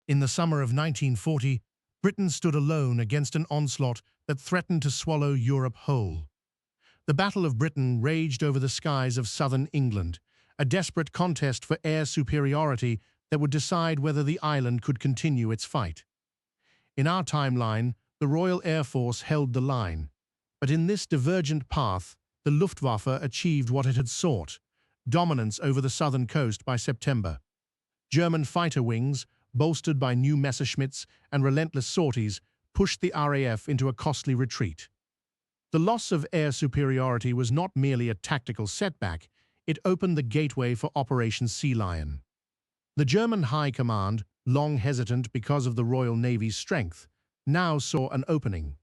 In the summer of 1940, Britain stood alone against an onslaught that threatened to swallow Europe whole. The Battle of Britain raged over the skies of southern England, a desperate contest for air superiority that would decide whether the island could continue its fight. In our timeline, the Royal Air Force held the line, but in this divergent path, the Luftwaffe achieved what it had sought: dominance over the southern coast by September. German fighter wings, bolstered by new Messerschmitts and relentless sorties, pushed the RAF into a costly retreat. The loss of air superiority was not merely a tactical setback, it opened the gateway for Operation Sea Lion. The German High Command, long hesitant because of the Royal Navy's strength, now saw an opening.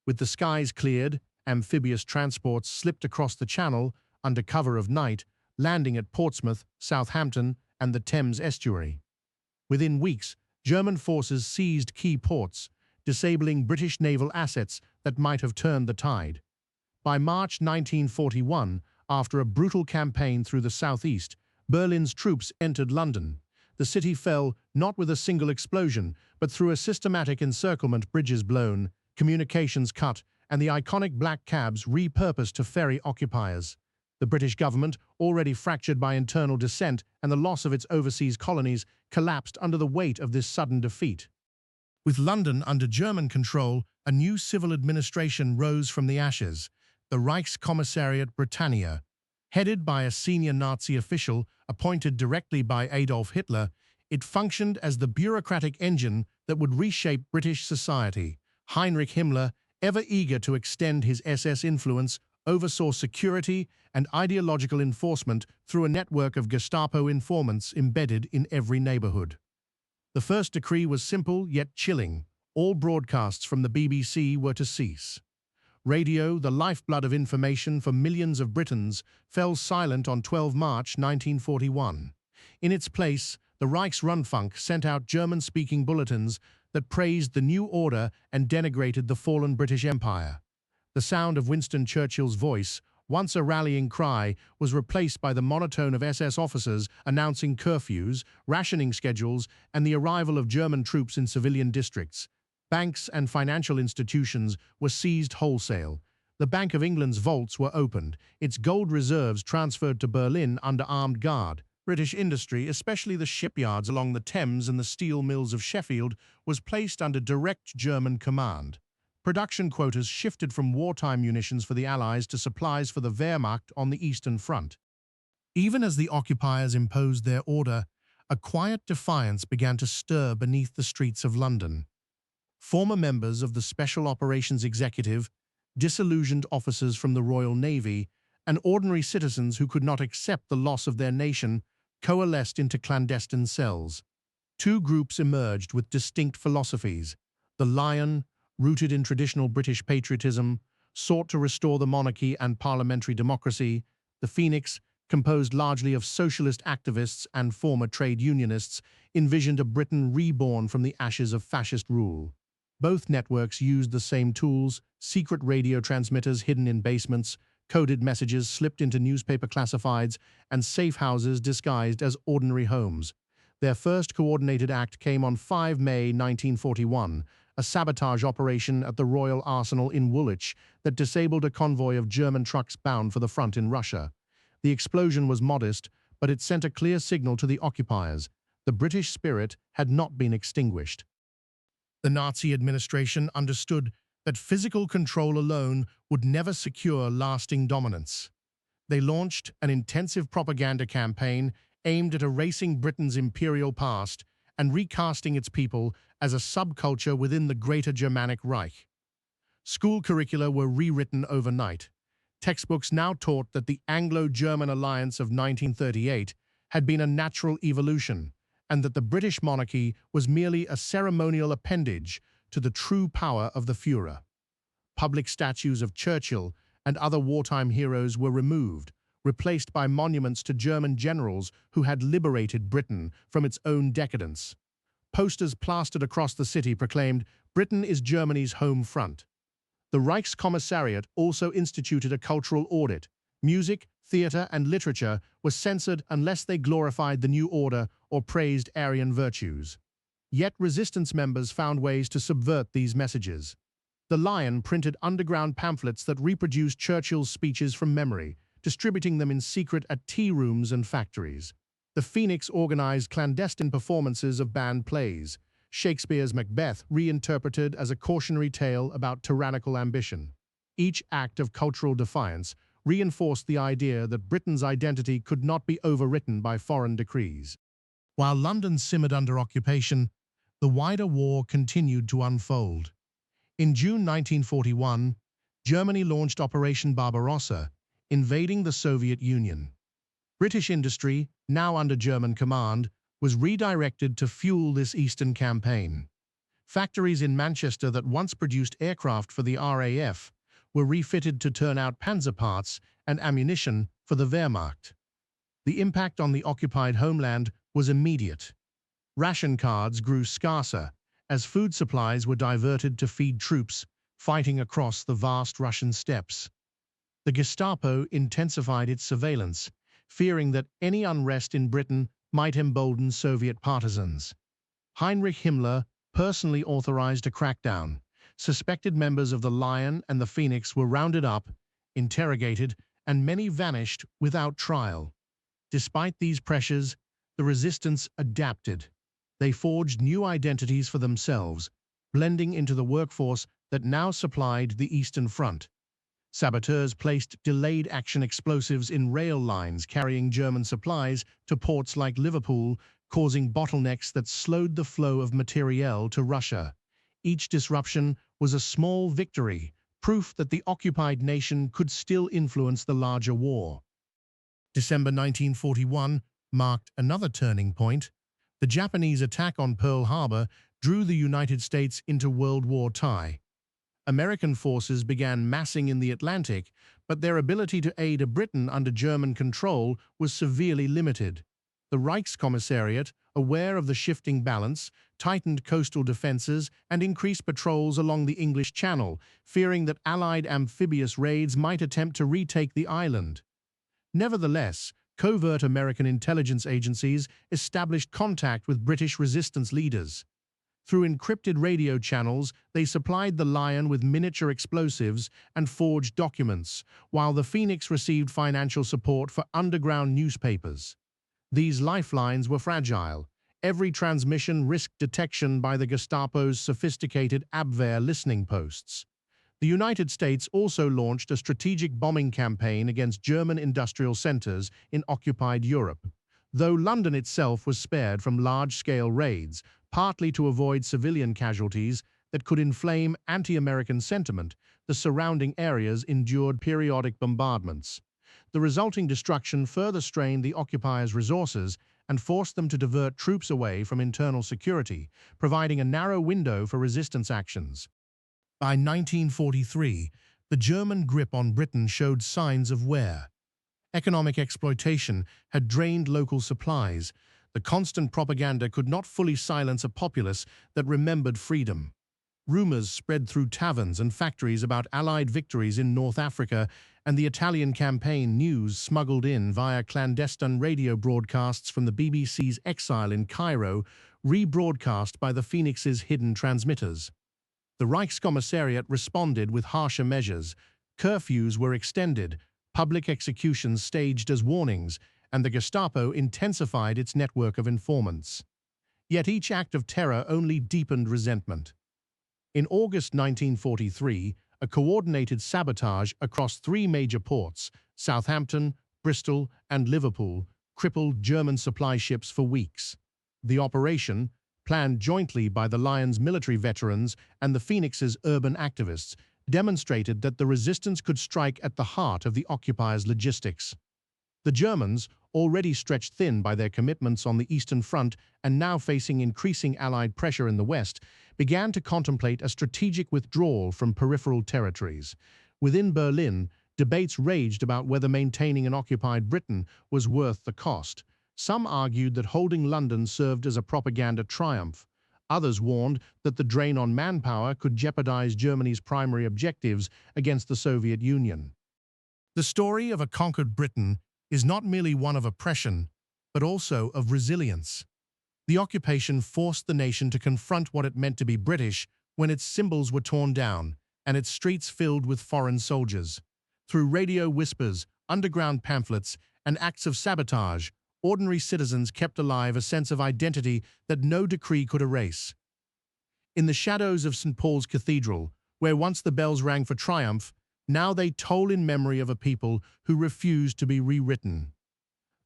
With the skies cleared, amphibious transports slipped across the Channel under cover of night, landing at Portsmouth, Southampton, and the Thames estuary. Within weeks, German forces seized key ports, disabling British naval assets that might have turned the tide. By March 1941, after a brutal campaign through the southeast, Berlin's troops entered London. The city fell not with a single explosion, but through a systematic encirclement: bridges blown, communications cut, and the iconic black cabs repurposed to ferry occupiers. The British government, already fractured by internal dissent and the loss of its overseas colonies, collapsed under the weight of this sudden defeat. With London under German control, a new civil administration rose from the ashes, the Reichskommissariat Britannia. Headed by a senior Nazi official appointed directly by Adolf Hitler, it functioned as the bureaucratic engine that would reshape British society. Heinrich Himmler, ever eager to extend his SS influence, oversaw security and ideological enforcement through a network of Gestapo informants embedded in every neighborhood. The first decree was simple yet chilling: all broadcasts from the BBC were to cease. Radio, the lifeblood of information for millions of Britons, fell silent on 12 March 1941. In its place, the Reichsrundfunk sent out German-speaking bulletins that praised the new order and denigrated the fallen British Empire. The sound of Winston Churchill's voice, once a rallying cry, was replaced by the monotone of SS officers announcing curfews, rationing schedules, and the arrival of German troops in civilian districts. Banks and financial institutions were seized wholesale. The Bank of England's vaults were opened, its gold reserves transferred to Berlin under armed guard. British industry, especially the shipyards along the Thames and the steel mills of Sheffield, was placed under direct German command. Production quotas shifted from wartime munitions for the Allies to supplies for the Wehrmacht on the Eastern Front. Even as the occupiers imposed their order, a quiet defiance began to stir beneath the streets of London. Former members of the Special Operations Executive, disillusioned officers from the Royal Navy, and ordinary citizens who could not accept the loss of their nation coalesced into clandestine cells. Two groups emerged with distinct philosophies. The Lion, rooted in traditional British patriotism, sought to restore the monarchy and parliamentary democracy. The Phoenix, composed largely of socialist activists and former trade unionists, envisioned a Britain reborn from the ashes of fascist rule. Both networks used the same tools: secret radio transmitters hidden in basements, coded messages slipped into newspaper classifieds, and safe houses disguised as ordinary homes. Their first coordinated act came on 5 May 1941, a sabotage operation at the Royal Arsenal in Woolwich that disabled a convoy of German trucks bound for the front in Russia. The explosion was modest, but it sent a clear signal to the occupiers: the British spirit had not been extinguished. The Nazi administration understood that physical control alone would never secure lasting dominance. They launched an intensive propaganda campaign aimed at erasing Britain's imperial past and recasting its people as a subculture within the Greater Germanic Reich. School curricula were rewritten overnight. Textbooks now taught that the Anglo-German alliance of 1938 had been a natural evolution, and that the British monarchy was merely a ceremonial appendage to the true power of the Führer. Public statues of Churchill and other wartime heroes were removed, replaced by monuments to German generals who had liberated Britain from its own decadence. Posters plastered across the city proclaimed, "Britain is Germany's home front." The Reichskommissariat also instituted a cultural audit. Music, theatre, and literature were censored unless they glorified the new order or praised Aryan virtues. Yet resistance members found ways to subvert these messages. The Lion printed underground pamphlets that reproduced Churchill's speeches from memory, distributing them in secret at tea rooms and factories. The Phoenix organized clandestine performances of banned plays, Shakespeare's Macbeth reinterpreted as a cautionary tale about tyrannical ambition. Each act of cultural defiance reinforced the idea that Britain's identity could not be overwritten by foreign decrees. While London simmered under occupation, the wider war continued to unfold. In June 1941, Germany launched Operation Barbarossa, invading the Soviet Union. British industry, now under German command, was redirected to fuel this eastern campaign. Factories in Manchester that once produced aircraft for the RAF were refitted to turn out panzer parts and ammunition for the Wehrmacht. The impact on the occupied homeland was immediate. Ration cards grew scarcer as food supplies were diverted to feed troops fighting across the vast Russian steppes. The Gestapo intensified its surveillance, fearing that any unrest in Britain might embolden Soviet partisans. Heinrich Himmler personally authorized a crackdown. Suspected members of the Lion and the Phoenix were rounded up, interrogated, and many vanished without trial. Despite these pressures, the resistance adapted. They forged new identities for themselves, blending into the workforce that now supplied the Eastern Front. Saboteurs placed delayed action explosives in rail lines carrying German supplies to ports like Liverpool, causing bottlenecks that slowed the flow of materiel to Russia. Each disruption was a small victory, proof that the occupied nation could still influence the larger war. December 1941 marked another turning point. The Japanese attack on Pearl Harbor drew the United States into World War II. American forces began massing in the Atlantic, but their ability to aid a Britain under German control was severely limited. The Reichskommissariat, aware of the shifting balance, tightened coastal defenses and increased patrols along the English Channel, fearing that Allied amphibious raids might attempt to retake the island. Nevertheless, covert American intelligence agencies established contact with British resistance leaders. Through encrypted radio channels, they supplied the Lion with miniature explosives and forged documents, while the Phoenix received financial support for underground newspapers. These lifelines were fragile. Every transmission risked detection by the Gestapo's sophisticated Abwehr listening posts. The United States also launched a strategic bombing campaign against German industrial centers in occupied Europe. Though London itself was spared from large-scale raids, partly to avoid civilian casualties that could inflame anti-American sentiment, the surrounding areas endured periodic bombardments. The resulting destruction further strained the occupiers' resources and forced them to divert troops away from internal security, providing a narrow window for resistance actions. By 1943, the German grip on Britain showed signs of wear. Economic exploitation had drained local supplies. The constant propaganda could not fully silence a populace that remembered freedom. Rumors spread through taverns and factories about Allied victories in North Africa, and the Italian campaign news smuggled in via clandestine radio broadcasts from the BBC's exile in Cairo, rebroadcast by the Phoenix's hidden transmitters. The Reichskommissariat responded with harsher measures. Curfews were extended, public executions staged as warnings, and the Gestapo intensified its network of informants. Yet each act of terror only deepened resentment. In August 1943, a coordinated sabotage across three major ports, Southampton, Bristol, and Liverpool, crippled German supply ships for weeks. The operation, planned jointly by the Lion's military veterans and the Phoenix's urban activists, demonstrated that the resistance could strike at the heart of the occupiers' logistics. The Germans, already stretched thin by their commitments on the Eastern Front and now facing increasing Allied pressure in the West, began to contemplate a strategic withdrawal from peripheral territories. Within Berlin, debates raged about whether maintaining an occupied Britain was worth the cost. Some argued that holding London served as a propaganda triumph. Others warned that the drain on manpower could jeopardize Germany's primary objectives against the Soviet Union. The story of a conquered Britain is not merely one of oppression, but also of resilience. The occupation forced the nation to confront what it meant to be British when its symbols were torn down and its streets filled with foreign soldiers. Through radio whispers, underground pamphlets, and acts of sabotage, ordinary citizens kept alive a sense of identity that no decree could erase. In the shadows of St. Paul's Cathedral, where once the bells rang for triumph, now they toll in memory of a people who refused to be rewritten.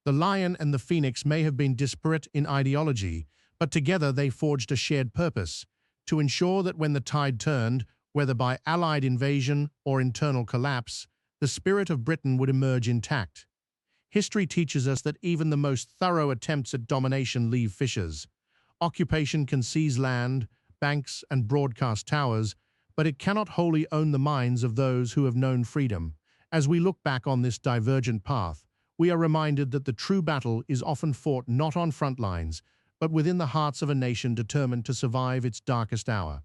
The lion and the phoenix may have been disparate in ideology, but together they forged a shared purpose: to ensure that when the tide turned, whether by Allied invasion or internal collapse, the spirit of Britain would emerge intact. History teaches us that even the most thorough attempts at domination leave fissures. Occupation can seize land, banks, and broadcast towers, but it cannot wholly own the minds of those who have known freedom. As we look back on this divergent path, we are reminded that the true battle is often fought not on front lines, but within the hearts of a nation determined to survive its darkest hour.